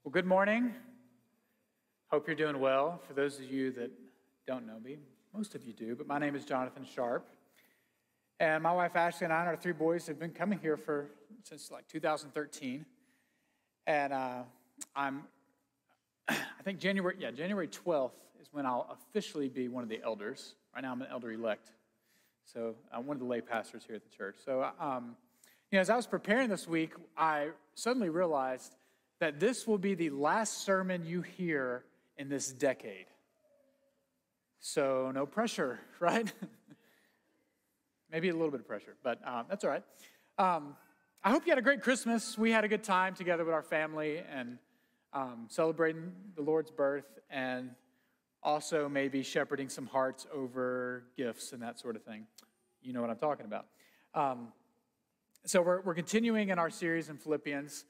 Well, good morning. Hope you're doing well. For those of you that don't know me, most of you do, but my name is Jonathan Sharp. And my wife Ashley and I and our three boys have been coming here since 2013. And I think January 12th is when I'll officially be one of the elders. Right now I'm an elder-elect. So I'm one of the lay pastors here at the church. So, as I was preparing this week, I suddenly realized that this will be the last sermon you hear in this decade. So no pressure, right? Maybe a little bit of pressure, but that's all right. I hope you had a great Christmas. We had a good time together with our family and celebrating the Lord's birth and also maybe shepherding some hearts over gifts and that sort of thing. You know what I'm talking about. So we're continuing in our series in Philippians.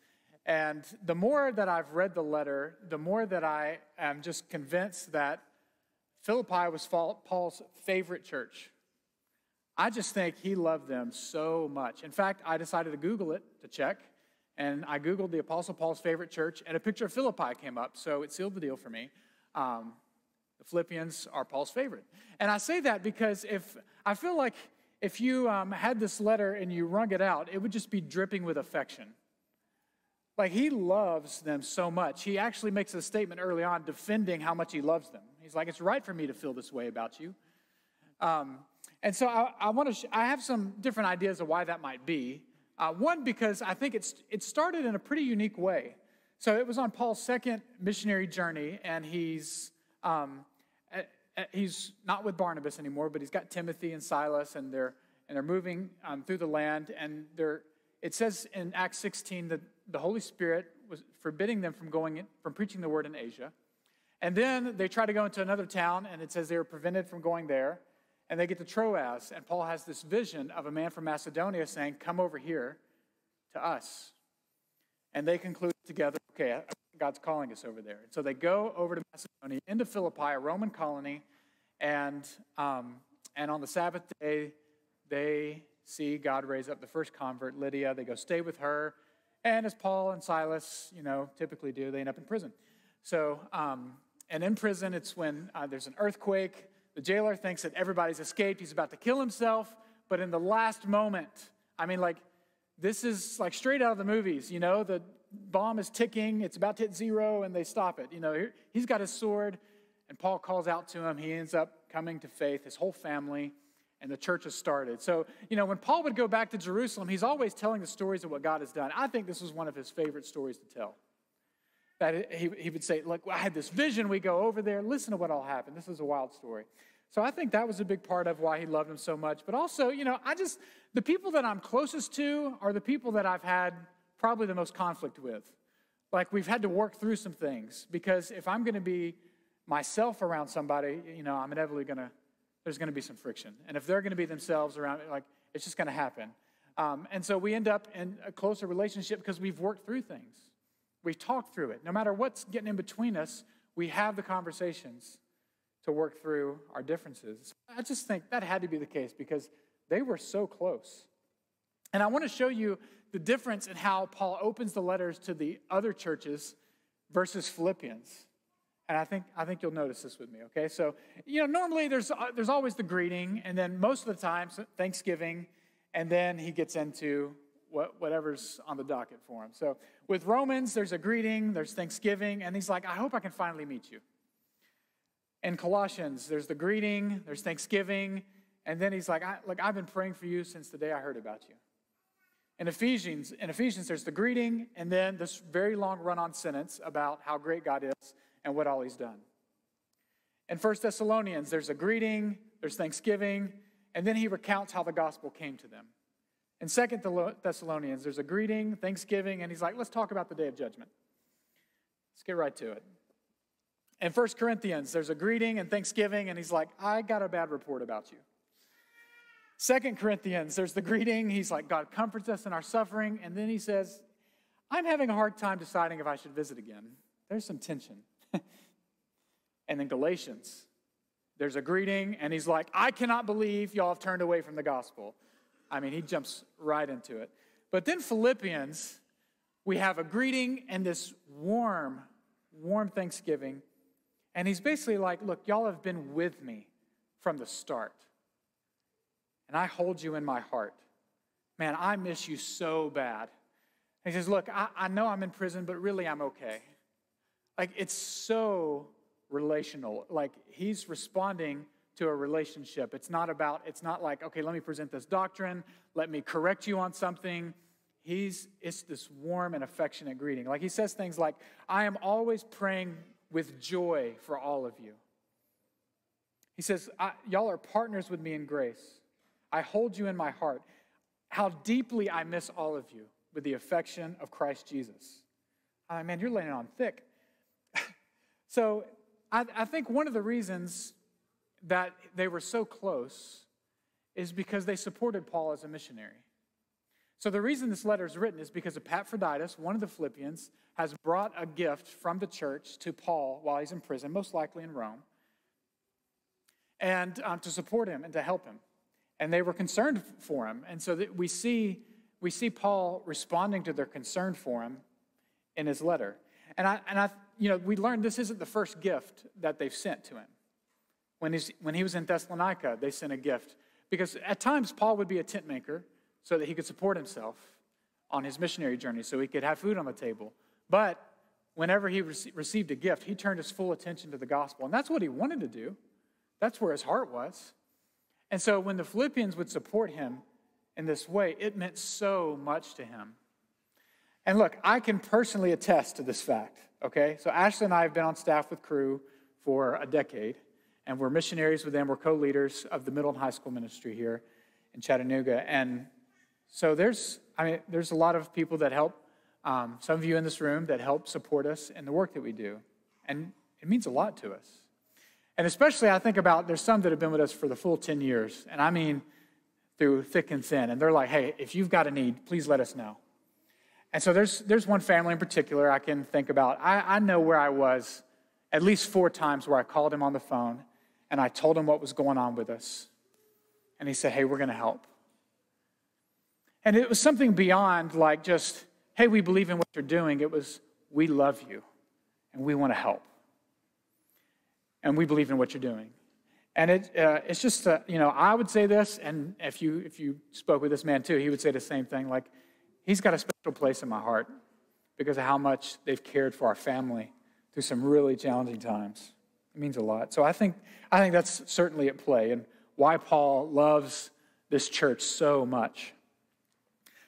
And the more that I've read the letter, the more that I am just convinced that Philippi was Paul's favorite church. I just think he loved them so much. In fact, I decided to Google it to check, and I Googled the Apostle Paul's favorite church, and a picture of Philippi came up, so it sealed the deal for me. The Philippians are Paul's favorite. And I say that because I feel like if you had this letter and you wrung it out, it would just be dripping with affection. Like, he loves them so much. He actually makes a statement early on defending how much he loves them. He's like, it's right for me to feel this way about you. And so I have some different ideas of why that might be. One, because I think it started in a pretty unique way. So it was on Paul's second missionary journey, and he's not with Barnabas anymore, but he's got Timothy and Silas, and they're moving through the land, and it says in Acts 16 that the Holy Spirit was forbidding them from preaching the word in Asia. And then they try to go into another town, and it says they were prevented from going there. And they get to Troas, and Paul has this vision of a man from Macedonia saying, come over here to us. And they conclude together, okay, God's calling us over there. And so they go over to Macedonia, into Philippi, a Roman colony, and on the Sabbath day, they see God raise up the first convert, Lydia. They go stay with her. And as Paul and Silas, typically do, they end up in prison. So, and in prison, it's when there's an earthquake. The jailer thinks that everybody's escaped. He's about to kill himself. But in the last moment, this is like straight out of the movies. The bomb is ticking. It's about to hit zero, and they stop it. He's got his sword, and Paul calls out to him. He ends up coming to faith, his whole family, and the church has started. So, when Paul would go back to Jerusalem, he's always telling the stories of what God has done. I think this was one of his favorite stories to tell. That he would say, look, I had this vision. We go over there. Listen to what all happened. This is a wild story. So I think that was a big part of why he loved him so much. But also, the people that I'm closest to are the people that I've had probably the most conflict with. Like, we've had to work through some things. Because if I'm going to be myself around somebody, I'm inevitably there's going to be some friction. And if they're going to be themselves around, it's just going to happen. And so we end up in a closer relationship because we've worked through things. We've talked through it. No matter what's getting in between us, we have the conversations to work through our differences. I just think that had to be the case because they were so close. And I want to show you the difference in how Paul opens the letters to the other churches versus Philippians. And I think you'll notice this with me, okay? So, normally there's always the greeting, and then most of the time, Thanksgiving, and then he gets into whatever's on the docket for him. So with Romans, there's a greeting, there's Thanksgiving, and he's like, I hope I can finally meet you. In Colossians, there's the greeting, there's Thanksgiving, and then he's like, I've been praying for you since the day I heard about you. In Ephesians, there's the greeting, and then this very long run-on sentence about how great God is and what all he's done. In 1 Thessalonians, there's a greeting, there's Thanksgiving, and then he recounts how the gospel came to them. In 2 Thessalonians, there's a greeting, Thanksgiving, and he's like, let's talk about the day of judgment. Let's get right to it. In 1 Corinthians, there's a greeting and Thanksgiving, and he's like, I got a bad report about you. 2 Corinthians, there's the greeting. He's like, God comforts us in our suffering. And then he says, I'm having a hard time deciding if I should visit again. There's some tension. And then Galatians, there's a greeting, and he's like, I cannot believe y'all have turned away from the gospel. He jumps right into it. But then Philippians, we have a greeting and this warm thanksgiving. And he's basically like, look, y'all have been with me from the start. And I hold you in my heart. Man, I miss you so bad. And he says, look, I know I'm in prison, but really I'm okay. Like, it's so relational. Like, he's responding to a relationship. It's not like, okay, let me present this doctrine. Let me correct you on something. It's this warm and affectionate greeting. Like, he says things like, I am always praying with joy for all of you. He says, y'all are partners with me in grace. I hold you in my heart. How deeply I miss all of you with the affection of Christ Jesus. Man, you're laying it on thick. So I think one of the reasons that they were so close is because they supported Paul as a missionary. So the reason this letter is written is because Epaphroditus, one of the Philippians, has brought a gift from the church to Paul while he's in prison, most likely in Rome, and to support him and to help him. And they were concerned for him. And so that we see Paul responding to their concern for him in his letter. And we learned this isn't the first gift that they've sent to him. When he was in Thessalonica, they sent a gift. Because at times, Paul would be a tent maker so that he could support himself on his missionary journey, so he could have food on the table. But whenever he received a gift, he turned his full attention to the gospel. And that's what he wanted to do. That's where his heart was. And so when the Philippians would support him in this way, it meant so much to him. And look, I can personally attest to this fact, okay? So Ashley and I have been on staff with Cru for a decade, and we're missionaries with them. We're co-leaders of the middle and high school ministry here in Chattanooga. And so there's a lot of people that help, some of you in this room that help support us in the work that we do. And it means a lot to us. And especially I think about, there's some that have been with us for the full 10 years. And I mean, through thick and thin. And they're like, hey, if you've got a need, please let us know. And so there's one family in particular I can think about. I know where I was at least 4 times where I called him on the phone and I told him what was going on with us. And he said, hey, we're going to help. And it was something beyond like just, hey, we believe in what you're doing. It was, we love you and we want to help. And we believe in what you're doing. And it's just, I would say this, and if you spoke with this man too, he would say the same thing. Like, he's got a special place in my heart because of how much they've cared for our family through some really challenging times. It means a lot. So I think that's certainly at play and why Paul loves this church so much.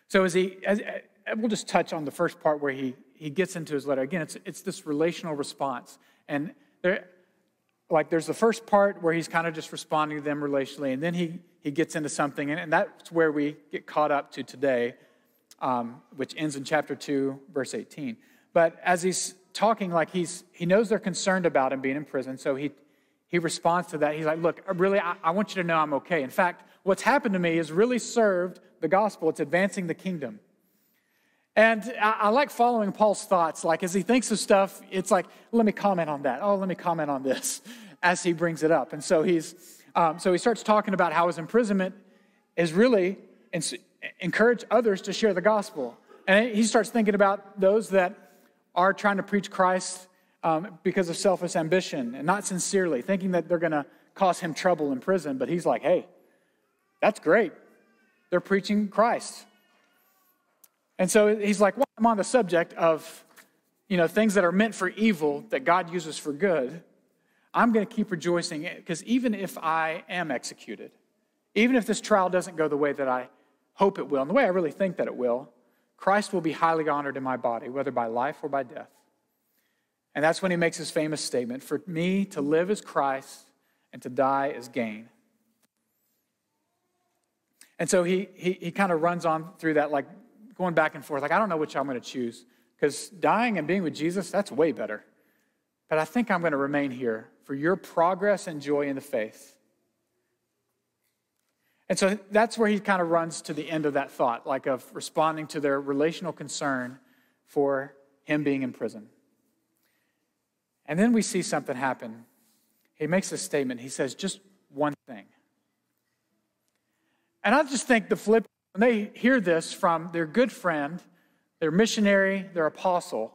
So we'll just touch on the first part where he gets into his letter. Again, it's this relational response. And there's the first part where he's kind of just responding to them relationally, and then he gets into something, and that's where we get caught up to today, which ends in chapter 2, verse 18. But as he's talking, like he knows they're concerned about him being in prison, so he responds to that. He's like, look, really, I want you to know I'm okay. In fact, what's happened to me has really served the gospel. It's advancing the kingdom. And I like following Paul's thoughts. Like, as he thinks of stuff, it's like, let me comment on that. Oh, let me comment on this as he brings it up. And so he starts talking about how his imprisonment is really encourage others to share the gospel. And he starts thinking about those that are trying to preach Christ because of selfish ambition and not sincerely, thinking that they're going to cause him trouble in prison. But he's like, hey, that's great. They're preaching Christ. And so he's like, well, I'm on the subject of, things that are meant for evil that God uses for good. I'm going to keep rejoicing because even if I am executed, even if this trial doesn't go the way that I hope it will, and the way I really think that it will, Christ will be highly honored in my body, whether by life or by death. And that's when he makes his famous statement, for me to live is Christ and to die is gain. And so he kind of runs on through that, like going back and forth, like I don't know which I'm going to choose because dying and being with Jesus, that's way better. But I think I'm going to remain here for your progress and joy in the faith. And so that's where he kind of runs to the end of that thought, like of responding to their relational concern for him being in prison. And then we see something happen. He makes a statement. He says, just one thing. And I just think the Philippians, when they hear this from their good friend, their missionary, their apostle,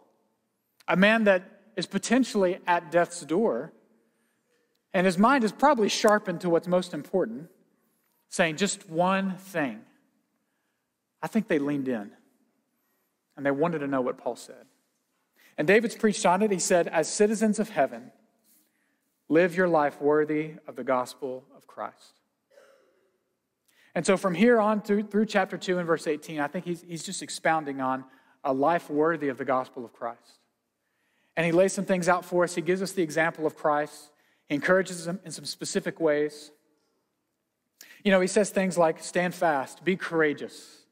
a man that is potentially at death's door, and his mind is probably sharpened to what's most important, saying just one thing. I think they leaned in, and they wanted to know what Paul said. And David's preached on it. He said, as citizens of heaven, live your life worthy of the gospel of Christ. And so from here on through chapter 2 and verse 18, I think he's just expounding on a life worthy of the gospel of Christ. And he lays some things out for us. He gives us the example of Christ. He encourages them in some specific ways. You know, he says things like, stand fast, be courageous,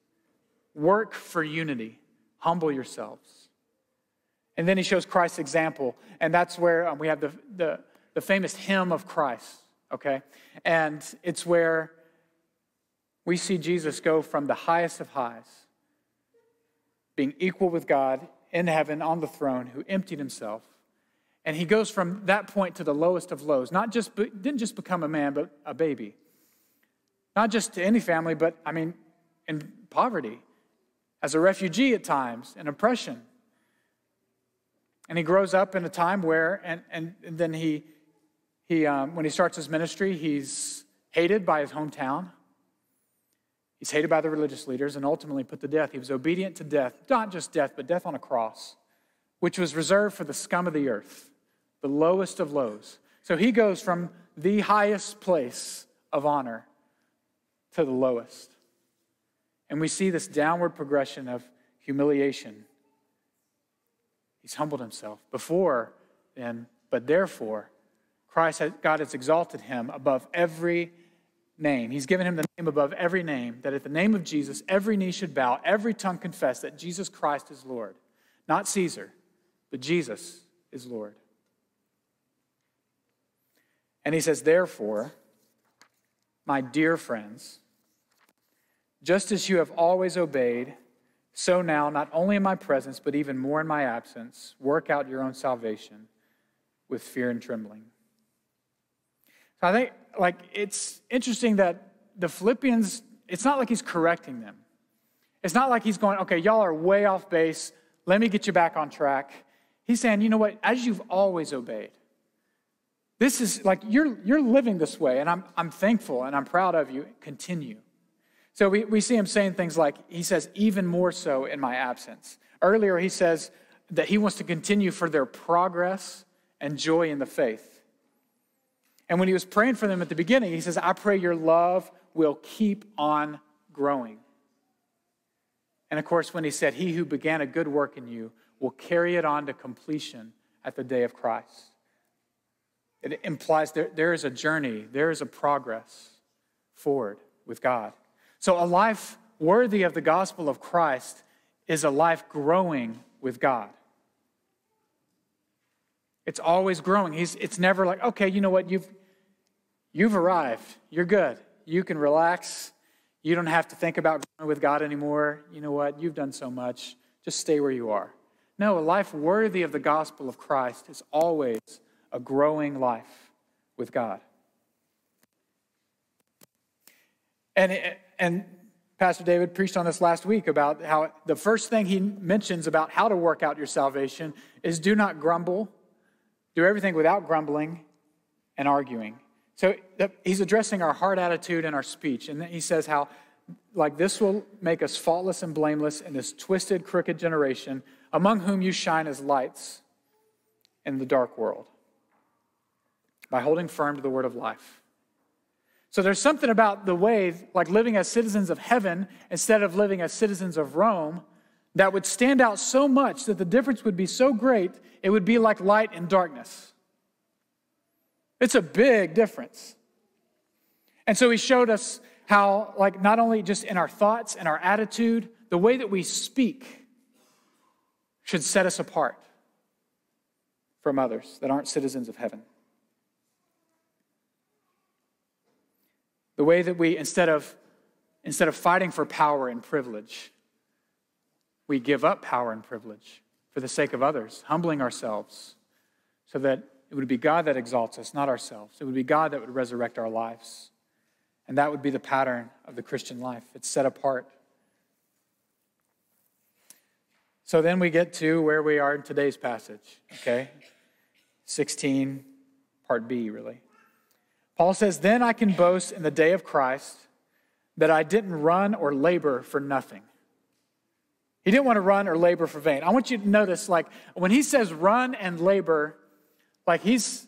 work for unity, humble yourselves. And then he shows Christ's example, and that's where we have the famous hymn of Christ, okay? And it's where we see Jesus go from the highest of highs, being equal with God in heaven on the throne, who emptied himself. And he goes from that point to the lowest of lows. Didn't just become a man, but a baby. Not just to any family, but in poverty, as a refugee at times, in oppression. And he grows up in a time where, and then he when he starts his ministry, he's hated by his hometown. He's hated by the religious leaders and ultimately put to death. He was obedient to death, not just death, but death on a cross, which was reserved for the scum of the earth, the lowest of lows. So he goes from the highest place of honor to the lowest. And we see this downward progression of humiliation. He's humbled himself. Before then, but therefore, God has exalted him above every name. He's given him the name above every name, that at the name of Jesus, every knee should bow, every tongue confess that Jesus Christ is Lord. Not Caesar, but Jesus is Lord. And he says, therefore, my dear friends, just as you have always obeyed, so now, not only in my presence, but even more in my absence, work out your own salvation with fear and trembling. So I think, it's interesting that the Philippians, it's not like he's correcting them. It's not like he's going, okay, y'all are way off base. Let me get you back on track. He's saying, you know what, as you've always obeyed, this is like, you're living this way, and I'm thankful and I'm proud of you. Continue. So we see him saying things like, he says, even more so in my absence. Earlier, he says that he wants to continue for their progress and joy in the faith. And when he was praying for them at the beginning, he says, I pray your love will keep on growing. And of course, when he said, he who began a good work in you will carry it on to completion at the day of Christ. It implies there is a journey, there is a progress forward with God. So a life worthy of the gospel of Christ is a life growing with God. It's always growing. It's never like, okay, you know what, you've arrived. You're good. You can relax. You don't have to think about growing with God anymore. You know what, you've done so much. Just stay where you are. No, a life worthy of the gospel of Christ is always a growing life with God. And Pastor David preached on this last week about how the first thing he mentions about how to work out your salvation is do not grumble. Do everything without grumbling and arguing. So he's addressing our heart attitude and our speech. And then he says how, like, this will make us faultless and blameless in this twisted, crooked generation, among whom you shine as lights in the dark world, by holding firm to the word of life. So there's something about the way, like living as citizens of heaven instead of living as citizens of Rome, that would stand out so much that the difference would be so great, it would be like light and darkness. It's a big difference. And so he showed us how, like, not only just in our thoughts and our attitude, the way that we speak should set us apart from others that aren't citizens of heaven. The way that we, instead of fighting for power and privilege, we give up power and privilege for the sake of others, humbling ourselves so that it would be God that exalts us, not ourselves. It would be God that would resurrect our lives. And that would be the pattern of the Christian life. It's set apart. So then we get to where we are in today's passage, okay? 16, part B, really. Paul says, then I can boast in the day of Christ that I didn't run or labor for nothing. He didn't want to run or labor for vain. I want you to notice, like, when he says run and labor, like he's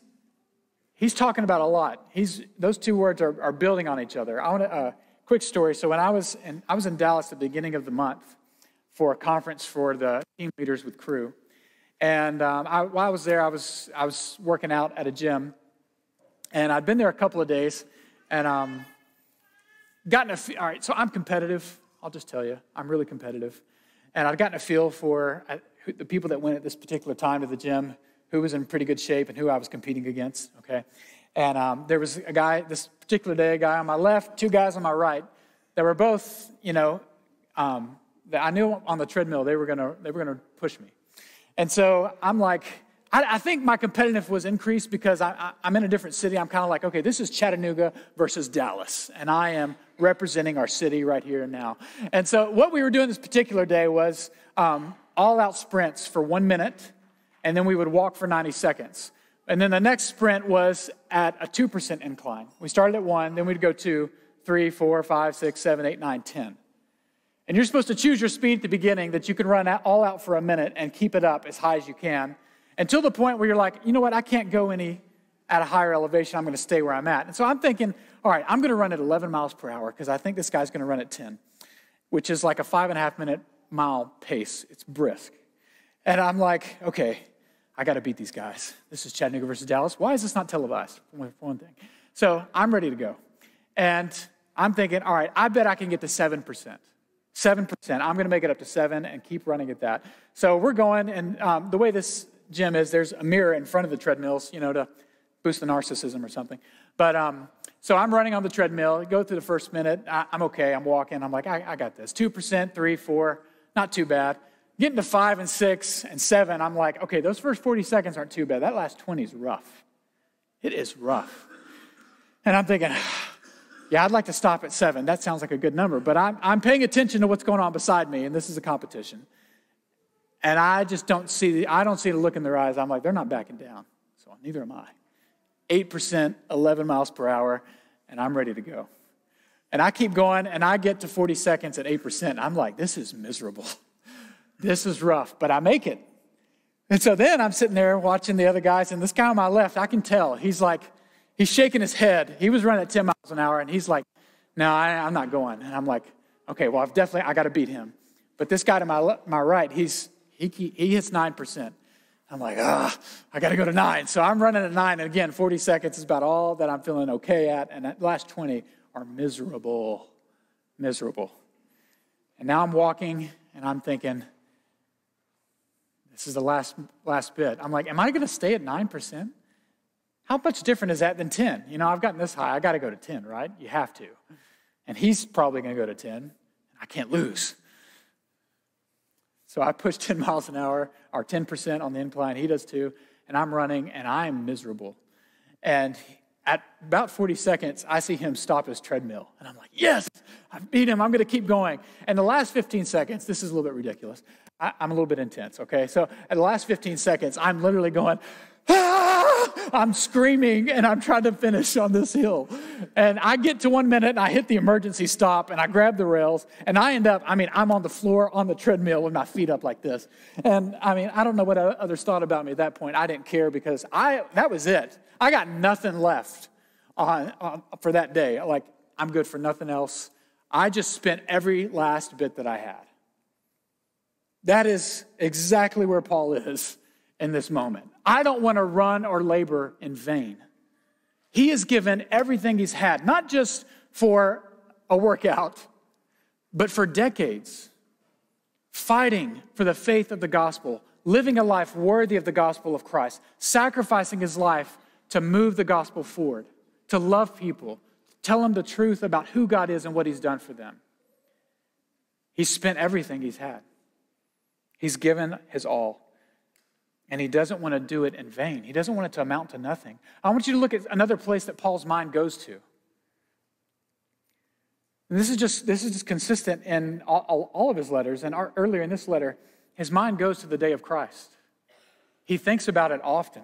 talking about a lot. Those two words are building on each other. I want a quick story. So when I was in Dallas at the beginning of the month for a conference for the team leaders with Crew. And while I was there, I was working out at a gym. And I'd been there a couple of days. And all right, so I'm competitive. I'll just tell you, I'm really competitive. And I'd gotten a feel for the people that went at this particular time to the gym, who was in pretty good shape and who I was competing against, okay? And there was a guy, this particular day, a guy on my left, two guys on my right, that were both, that I knew on the treadmill they were gonna push me. And so I'm like, I think my competitiveness was increased because I'm in a different city. I'm kind of like, okay, this is Chattanooga versus Dallas, and I am representing our city right here and now. And so what we were doing this particular day was all-out sprints for 1 minute, and then we would walk for 90 seconds. And then the next sprint was at a 2% incline. We started at 1, then we'd go 2, 3, 4, 5, 6, 7, 8, 9, 10. And you're supposed to choose your speed at the beginning that you can run all out for a minute and keep it up as high as you can until the point where you're like, you know what, I can't go any at a higher elevation. I'm going to stay where I'm at. And so I'm thinking, all right, I'm going to run at 11 miles per hour because I think this guy's going to run at 10, which is like a 5.5 mile pace. It's brisk. And I'm like, okay, I got to beat these guys. This is Chattanooga versus Dallas. Why is this not televised? For one thing. So I'm ready to go. And I'm thinking, all right, I bet I can get to 7%. 7%. I'm going to make it up to 7 and keep running at that. So we're going, and the way this gym is, there's a mirror in front of the treadmills, to boost the narcissism or something. But so I'm running on the treadmill. Go through the first minute. I'm okay. I'm walking. I'm like, I got this. 2%, 3, 4, not too bad. Getting to 5 and 6 and 7, I'm like, okay, those first 40 seconds aren't too bad. That last 20 is rough. It is rough. And I'm thinking, yeah, I'd like to stop at 7. That sounds like a good number. But I'm paying attention to what's going on beside me, and this is a competition. And I just don't see the look in their eyes. I'm like, they're not backing down. So neither am I. 8%, 11 miles per hour, and I'm ready to go. And I keep going, and I get to 40 seconds at 8%. I'm like, this is miserable. This is rough, but I make it. And so then I'm sitting there watching the other guys, and this guy on my left, I can tell, he's shaking his head. He was running at 10 miles an hour, and he's like, no, I'm not going. And I'm like, okay, well, I got to beat him. But this guy to my right, he hits 9%. I'm like, I got to go to 9. So I'm running at 9, and again, 40 seconds is about all that I'm feeling okay at, and that last 20 are miserable. And now I'm walking, and I'm thinking, this is the last bit. I'm like, am I going to stay at 9%? How much different is that than 10? I've gotten this high. I got to go to 10, right? You have to. And he's probably going to go to 10. I can't lose. So I push 10 miles an hour, or 10% on the incline. He does too. And I'm running, and I'm miserable. And at about 40 seconds, I see him stop his treadmill. And I'm like, yes, I beat him. I'm going to keep going. And the last 15 seconds, this is a little bit ridiculous. I'm a little bit intense, okay? So at the last 15 seconds, I'm literally going, I'm screaming, and I'm trying to finish on this hill. And I get to 1 minute, and I hit the emergency stop, and I grab the rails, and I'm on the floor on the treadmill with my feet up like this. And, I don't know what others thought about me at that point. I didn't care because that was it. I got nothing left for that day. Like, I'm good for nothing else. I just spent every last bit that I had. That is exactly where Paul is in this moment. I don't want to run or labor in vain. He has given everything he's had, not just for a workout, but for decades, fighting for the faith of the gospel, living a life worthy of the gospel of Christ, sacrificing his life to move the gospel forward, to love people, tell them the truth about who God is and what he's done for them. He's spent everything he's had. He's given his all. And he doesn't want to do it in vain. He doesn't want it to amount to nothing. I want you to look at another place that Paul's mind goes to. And this is just consistent in all of his letters. And earlier in this letter, his mind goes to the day of Christ. He thinks about it often.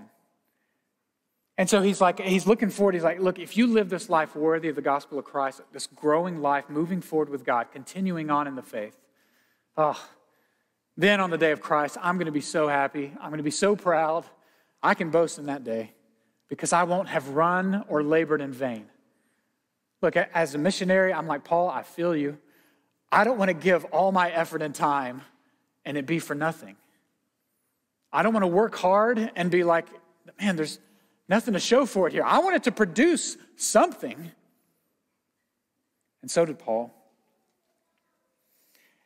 And so he's looking forward. He's like, look, if you live this life worthy of the gospel of Christ, this growing life, moving forward with God, continuing on in the faith, then on the day of Christ, I'm going to be so happy. I'm going to be so proud. I can boast in that day because I won't have run or labored in vain. Look, as a missionary, I'm like, Paul, I feel you. I don't want to give all my effort and time and it be for nothing. I don't want to work hard and be like, man, there's nothing to show for it here. I want it to produce something. And so did Paul.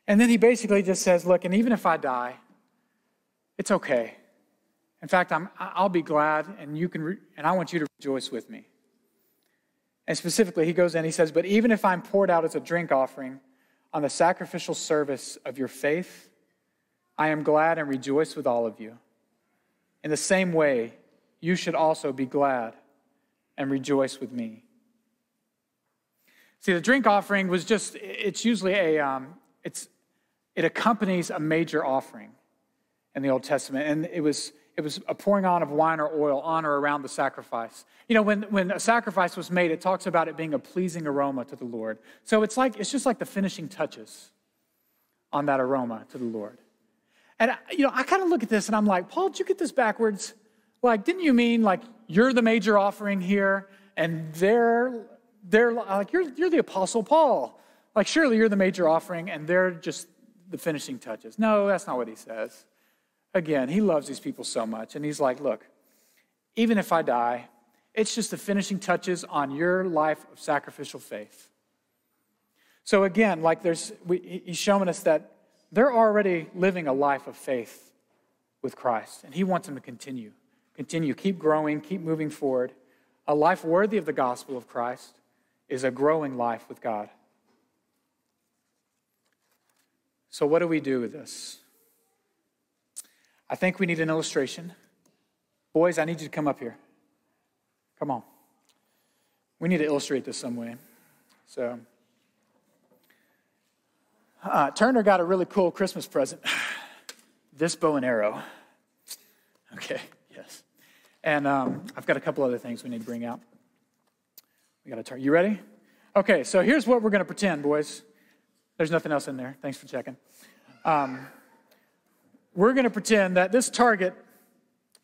And then he basically just says, look, and even if I die, it's okay. In fact, I'll be glad, and I want you to rejoice with me. And specifically, he goes in, he says, but even if I'm poured out as a drink offering on the sacrificial service of your faith, I am glad and rejoice with all of you. In the same way, you should also be glad and rejoice with me. See, the drink offering was it's usually it accompanies a major offering in the Old Testament. And it was a pouring on of wine or oil on or around the sacrifice. You know, when a sacrifice was made, it talks about it being a pleasing aroma to the Lord. So it's just like the finishing touches on that aroma to the Lord. And, I kind of look at this and I'm like, Paul, did you get this backwards? Like, didn't you mean like you're the major offering here and they're like, you're the Apostle Paul. Like, surely you're the major offering and they're just the finishing touches. No, that's not what he says. Again, he loves these people so much. And he's like, look, even if I die, it's just the finishing touches on your life of sacrificial faith. So again, like he's showing us that they're already living a life of faith with Christ. And he wants them to continue, keep growing, keep moving forward. A life worthy of the gospel of Christ is a growing life with God. So what do we do with this? I think we need an illustration. Boys, I need you to come up here. Come on. We need to illustrate this some way. So, Turner got a really cool Christmas present. This bow and arrow. Okay, yes. And I've got a couple other things we need to bring out. We got to turn. You ready? Okay, so here's what we're going to pretend, boys. There's nothing else in there. Thanks for checking. We're going to pretend that this target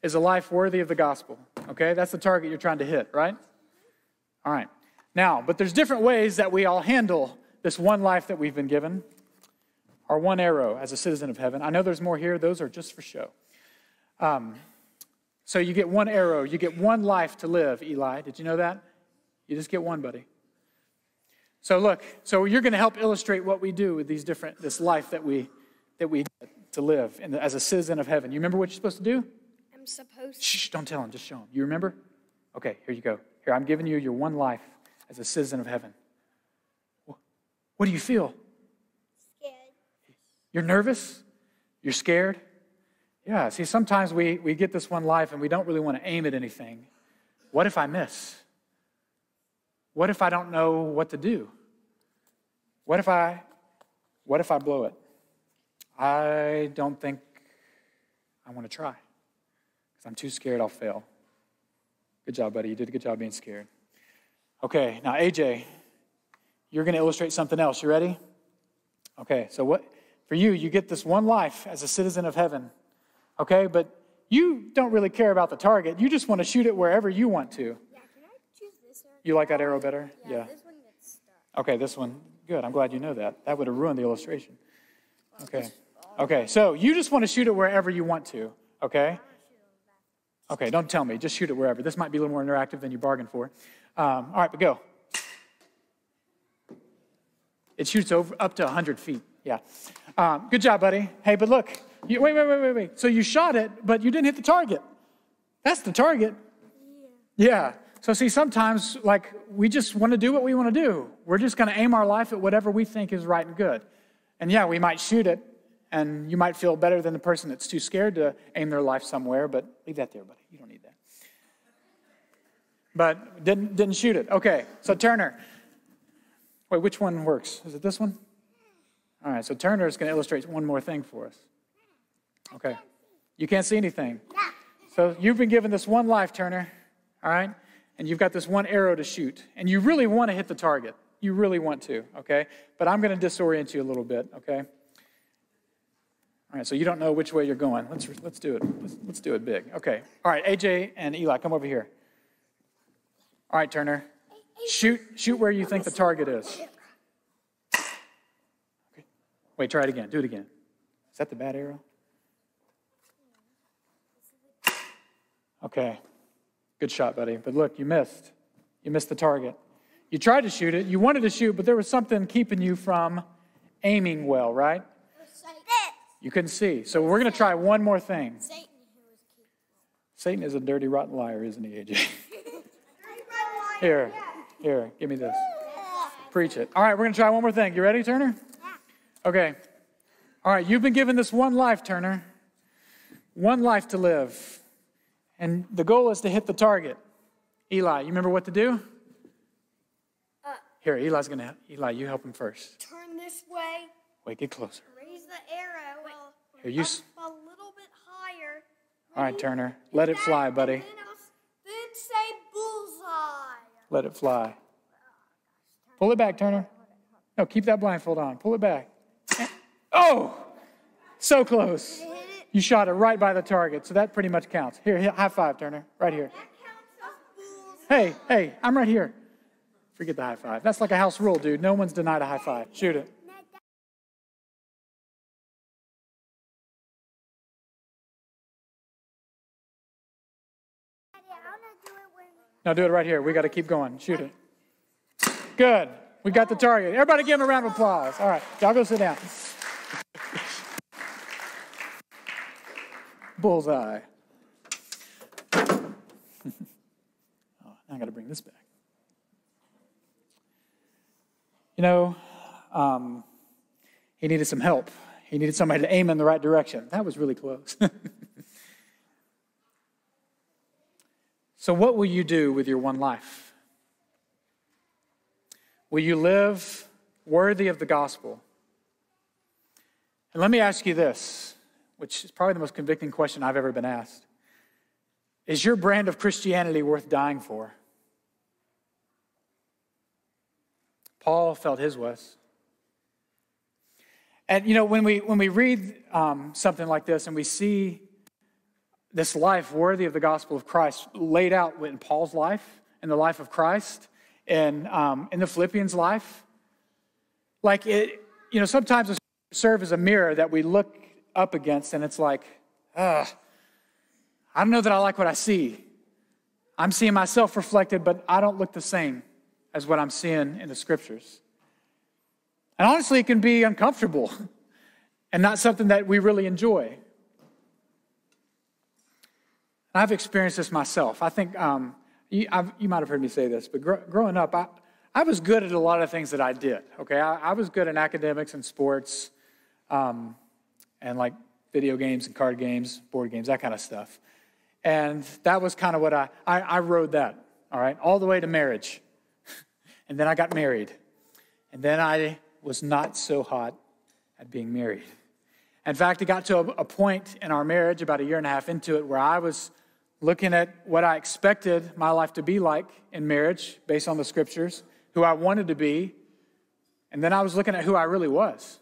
is a life worthy of the gospel. Okay, that's the target you're trying to hit, right? All right. Now, but there's different ways that we all handle this one life that we've been given, our one arrow as a citizen of heaven. I know there's more here. Those are just for show. So you get one arrow. You get one life to live, Eli. Did you know that? You just get one, buddy. So look, so you're going to help illustrate what we do with this life that we get to live as a citizen of heaven. You remember what you're supposed to do? I'm supposed to. Shh, don't tell him, just show him. You remember? Okay, here you go. Here, I'm giving you your one life as a citizen of heaven. What do you feel? Scared. You're nervous? You're scared? Yeah, see, sometimes we get this one life and we don't really want to aim at anything. What if I miss? What if I don't know what to do? What if I blow it? I don't think I want to try because I'm too scared I'll fail. Good job, buddy. You did a good job being scared. Okay, now AJ, you're going to illustrate something else. You ready? Okay, so for you get this one life as a citizen of heaven. Okay, but you don't really care about the target. You just want to shoot it wherever you want to. Yeah, can I choose this one? You like that arrow better? Yeah. This one gets stuck. Okay, this one. Good. I'm glad you know that. That would have ruined the illustration. Okay, so you just want to shoot it wherever you want to, okay? Okay, don't tell me. Just shoot it wherever. This might be a little more interactive than you bargained for. All right, but go. It shoots up to 100 feet. Yeah. Good job, buddy. Hey, but look. Wait. So you shot it, but you didn't hit the target. That's the target. Yeah. So see, sometimes, like, we just want to do what we want to do. We're just going to aim our life at whatever we think is right and good. And yeah, we might shoot it, and you might feel better than the person that's too scared to aim their life somewhere, but leave that there, buddy. You don't need that. But didn't shoot it. Okay, so Turner. Wait, which one works? Is it this one? All right, so Turner is going to illustrate one more thing for us. Okay. You can't see anything. So you've been given this one life, Turner, all right? And you've got this one arrow to shoot. And you really want to hit the target. You really want to, okay? But I'm going to disorient you a little bit, okay? All right, so you don't know which way you're going. Let's do it. Let's do it big. Okay. All right, AJ and Eli, come over here. All right, Turner. Shoot where you think the target is. Okay. Wait, try it again. Do it again. Is that the bad arrow? Okay. Good shot, buddy. But look, you missed. You missed the target. You tried to shoot it. You wanted to shoot, but there was something keeping you from aiming well, right? You couldn't see. So we're going to try one more thing. Satan is a dirty, rotten liar, isn't he, AJ? Here, give me this. Preach it. All right, we're going to try one more thing. You ready, Turner? Okay. All right, you've been given this one life, Turner. One life to live. And the goal is to hit the target. Eli, you remember what to do? Here, Eli, you help him first. Turn this way. Wait, get closer. Raise the arrow. Here, you. A little bit higher. All right, Turner. Let it fly, buddy. Then say bullseye. Let it fly. Pull it back, Turner. No, keep that blindfold on. Pull it back. Oh! So close. You shot it right by the target, so that pretty much counts. Here, high five, Turner. Right here. Hey, I'm right here. Forget the high five. That's like a house rule, dude. No one's denied a high five. Shoot it. No, do it right here. We got to keep going. Shoot it. Good. We got the target. Everybody give him a round of applause. All right. Y'all go sit down. Bullseye. Oh, I got to bring this back. You know, he needed some help. He needed somebody to aim in the right direction. That was really close. So what will you do with your one life? Will you live worthy of the gospel? And let me ask you this, which is probably the most convicting question I've ever been asked. Is your brand of Christianity worth dying for? Paul felt his was. And you know, when we read something like this and we see this life worthy of the gospel of Christ laid out in Paul's life, in the life of Christ, in the Philippians' life. Like it, you know, sometimes it serves as a mirror that we look up against, and it's like, I don't know that I like what I see. I'm seeing myself reflected, but I don't look the same as what I'm seeing in the scriptures. And honestly, it can be uncomfortable and not something that we really enjoy. I've experienced this myself. I think you might have heard me say this, but growing up, I was good at a lot of things that I did, okay? I was good in academics and sports and like video games and card games, board games, that kind of stuff. And that was kind of what I rode that, all right, all the way to marriage. And then I got married. And then I was not so hot at being married. In fact, it got to a point in our marriage, about a year and a half into it, where I was looking at what I expected my life to be like in marriage based on the scriptures, who I wanted to be, and then I was looking at who I really was.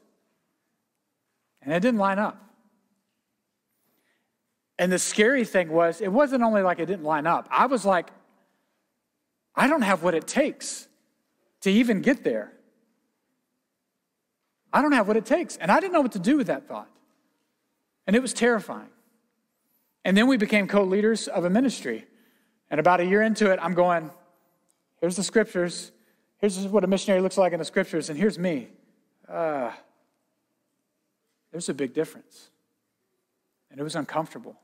And it didn't line up. And the scary thing was, it wasn't only like it didn't line up. I was like, I don't have what it takes to even get there. I don't have what it takes. And I didn't know what to do with that thought. And it was terrifying. And then we became co-leaders of a ministry. And about a year into it, I'm going, here's the scriptures. Here's what a missionary looks like in the scriptures. And here's me. There's a big difference. And it was uncomfortable.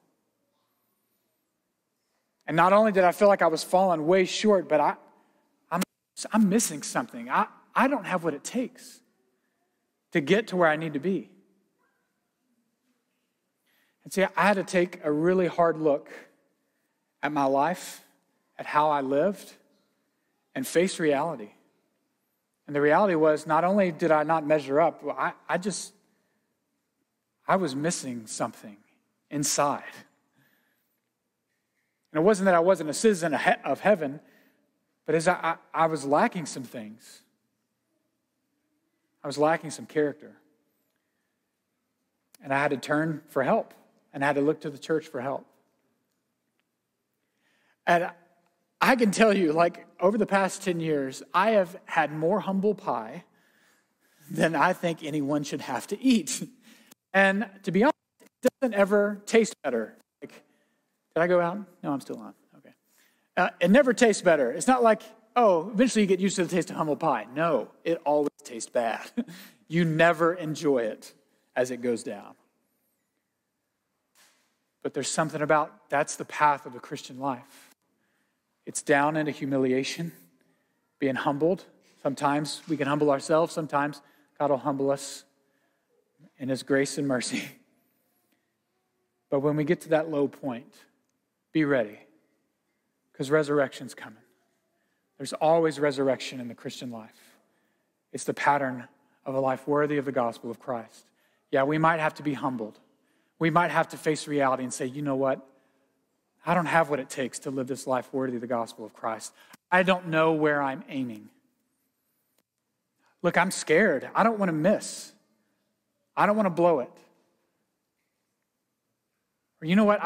And not only did I feel like I was falling way short, but I'm missing something. I don't have what it takes to get to where I need to be. And see, I had to take a really hard look at my life, at how I lived, and face reality. And the reality was, not only did I not measure up, I was missing something inside. And it wasn't that I wasn't a citizen of heaven, but as I was lacking some things. I was lacking some character. And I had to turn for help, and I had to look to the church for help. And I can tell you, like, over the past 10 years, I have had more humble pie than I think anyone should have to eat. And to be honest, it doesn't ever taste better. Like, did I go out? No, I'm still on. Okay. It never tastes better. It's not like, oh, eventually you get used to the taste of humble pie. No, it always tastes bad. You never enjoy it as it goes down. But there's something about, that's the path of the Christian life. It's down into humiliation, being humbled. Sometimes we can humble ourselves. Sometimes God will humble us in his grace and mercy. But when we get to that low point, be ready, because resurrection's coming. There's always resurrection in the Christian life. It's the pattern of a life worthy of the gospel of Christ. Yeah, we might have to be humbled. We might have to face reality and say, you know what? I don't have what it takes to live this life worthy of the gospel of Christ. I don't know where I'm aiming. Look, I'm scared. I don't want to miss. I don't want to blow it. Or you know what?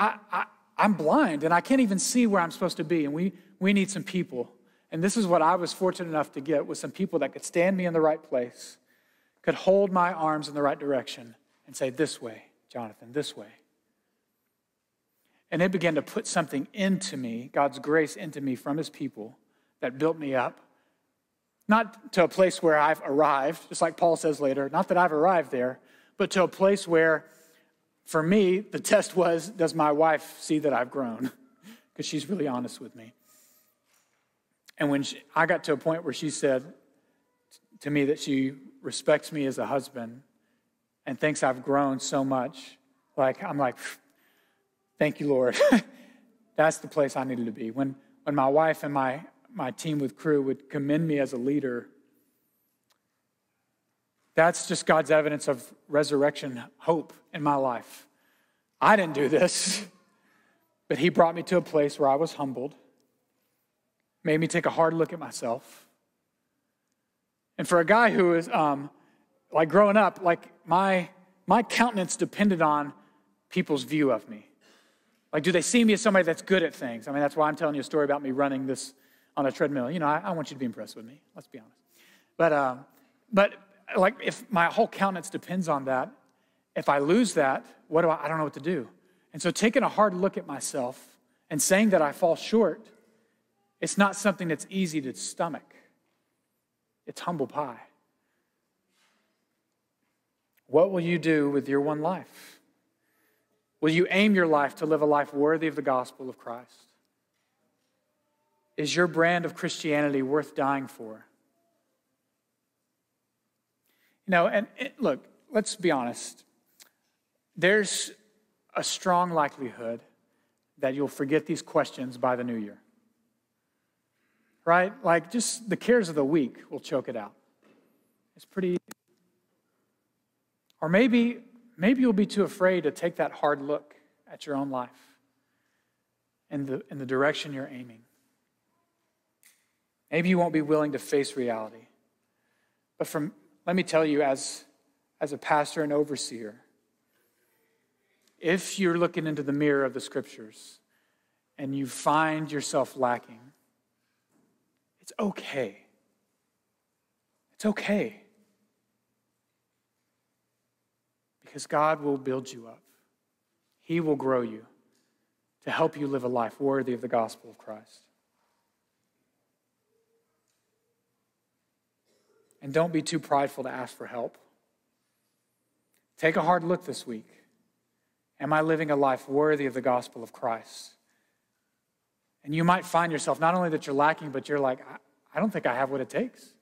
I'm blind and I can't even see where I'm supposed to be. And we need some people. And this is what I was fortunate enough to get, was some people that could stand me in the right place, could hold my arms in the right direction and say, this way, Jonathan, this way. And it began to put something into me, God's grace into me from his people, that built me up. Not to a place where I've arrived, just like Paul says later, not that I've arrived there, but to a place where, for me, the test was, does my wife see that I've grown? Because she's really honest with me. And when I got to a point where she said to me that she respects me as a husband and thinks I've grown so much, I'm like, thank you, Lord. That's the place I needed to be. When my wife and my team with Crew would commend me as a leader, that's just God's evidence of resurrection hope in my life. I didn't do this, but he brought me to a place where I was humbled, made me take a hard look at myself. And for a guy who is, growing up, my countenance depended on people's view of me. Do they see me as somebody that's good at things? I mean, that's why I'm telling you a story about me running this on a treadmill. You know, I want you to be impressed with me. Let's be honest. But if my whole countenance depends on that, if I lose that, I don't know what to do. And so taking a hard look at myself and saying that I fall short, it's not something that's easy to stomach. It's humble pie. What will you do with your one life? Will you aim your life to live a life worthy of the gospel of Christ? Is your brand of Christianity worth dying for? You know, look, let's be honest. There's a strong likelihood that you'll forget these questions by the new year. Right? Just the cares of the week will choke it out. It's pretty easy. Or maybe you'll be too afraid to take that hard look at your own life and in the direction you're aiming. Maybe you won't be willing to face reality. But let me tell you, as a pastor and overseer, if you're looking into the mirror of the scriptures and you find yourself lacking, it's okay. It's okay. Because God will build you up. He will grow you to help you live a life worthy of the gospel of Christ. And don't be too prideful to ask for help. Take a hard look this week. Am I living a life worthy of the gospel of Christ? And you might find yourself, not only that you're lacking, but you're like, I don't think I have what it takes.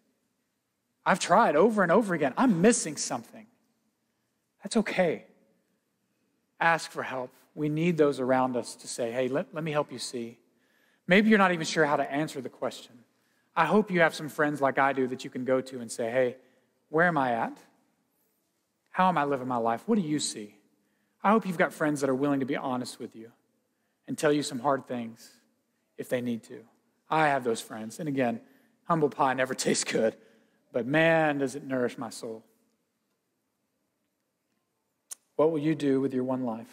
I've tried over and over again. I'm missing something. That's okay. Ask for help. We need those around us to say, hey, let me help you see. Maybe you're not even sure how to answer the question. I hope you have some friends like I do that you can go to and say, hey, where am I at? How am I living my life? What do you see? I hope you've got friends that are willing to be honest with you and tell you some hard things if they need to. I have those friends. And again, humble pie never tastes good, but man, does it nourish my soul. What will you do with your one life?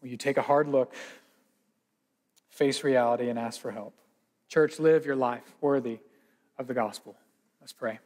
Will you take a hard look, face reality, and ask for help? Church, live your life worthy of the gospel. Let's pray.